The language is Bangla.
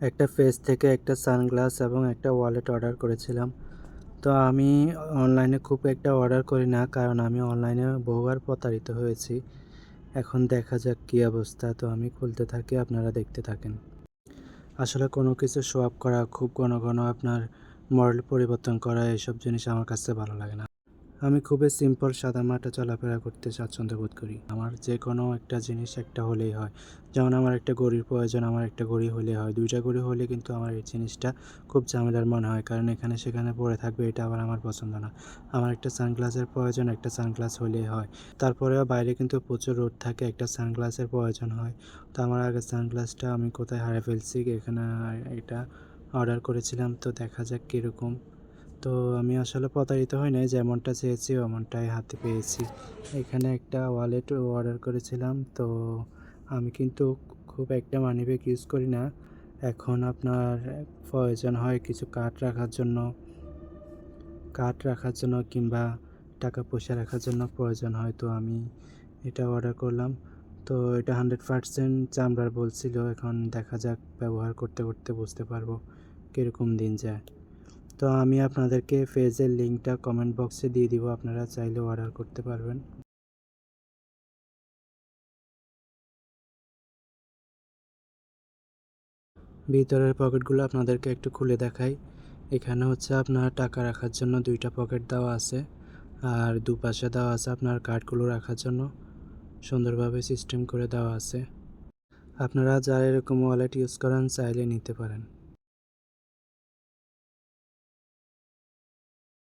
একটা ফেস থেকে একটা সানগ্লাস এবং একটা ওয়ালেট অর্ডার করেছিলাম। তো আমি অনলাইনে খুব একটা অর্ডার করি না, কারণ আমি অনলাইনে বহুবার প্রতারিত হয়েছি। এখন দেখা যাক কী অবস্থা। তো আমি খুলতে থাকি, আপনারা দেখতে থাকেন। আসলে কোনো কিছু শো অফ করা, খুব ঘন ঘন আপনার মডেল পরিবর্তন করা, এসব জিনিস আমার কাছে ভালো লাগে না। আমি খুবই সিম্পল সাদামাটা চলাফেরা করতে স্বাচ্ছন্দ্য বোধ করি। আমার যে কোনো একটা জিনিস একটা হলেই হয়। যেমন আমার একটা ঘড়ির প্রয়োজন, আমার একটা ঘড়ি হলেই হয়। ২ টা ঘড়ি হলে কিন্তু আমার এই জিনিসটা খুব ঝামেলার মনে হয়, কারণ এখানে সেখানে পড়ে থাকবে, এটা আবার আমার পছন্দ না। আমার একটা সানগ্লাসের প্রয়োজন, একটা সানগ্লাস হলেই হয়। তারপরেও বাইরে কিন্তু প্রচুর রোদ থাকে, একটা সানগ্লাসের প্রয়োজন হয়। তো আমার আগের সানগ্লাসটা আমি কোথায় হারিয়ে ফেলছি, এখানে এটা অর্ডার করেছিলাম। তো দেখা যাক কীরকম। তো আমি আসলে প্রতারিত হই নাই, যেমনটা চেয়েছি ওমনটাই হাতে পেয়েছি। এখানে একটা ওয়ালেট অর্ডার করেছিলাম। তো আমি কিন্তু খুব একটা মানিব্যাগ ইউজ করি না। এখন আপনার প্রয়োজন হয় কিছু কার্ড রাখার জন্য কিংবা টাকা পয়সা রাখার জন্য প্রয়োজন হয়। তো আমি এটা অর্ডার করলাম। তো এটা 100% চামড়ার বলছিল। এখন দেখা যাক, ব্যবহার করতে করতে বুঝতে পারবো কীরকম দিন যায়। তো আমি আপনাদেরকে পেজের লিঙ্কটা কমেন্ট বক্সে দিয়ে দিব, আপনারা চাইলে অর্ডার করতে পারবেন। ভিতরের পকেটগুলো আপনাদেরকে একটু খুলে দেখাই। এখানে হচ্ছে আপনার টাকা রাখার জন্য 2টা পকেট দেওয়া আছে, আর দুপাশে দেওয়া আছে আপনার কার্ডগুলো রাখার জন্য, সুন্দরভাবে সিস্টেম করে দেওয়া আছে। আপনারা যারা এরকম ওয়ালেট ইউজ করেন চাইলে নিতে পারেন।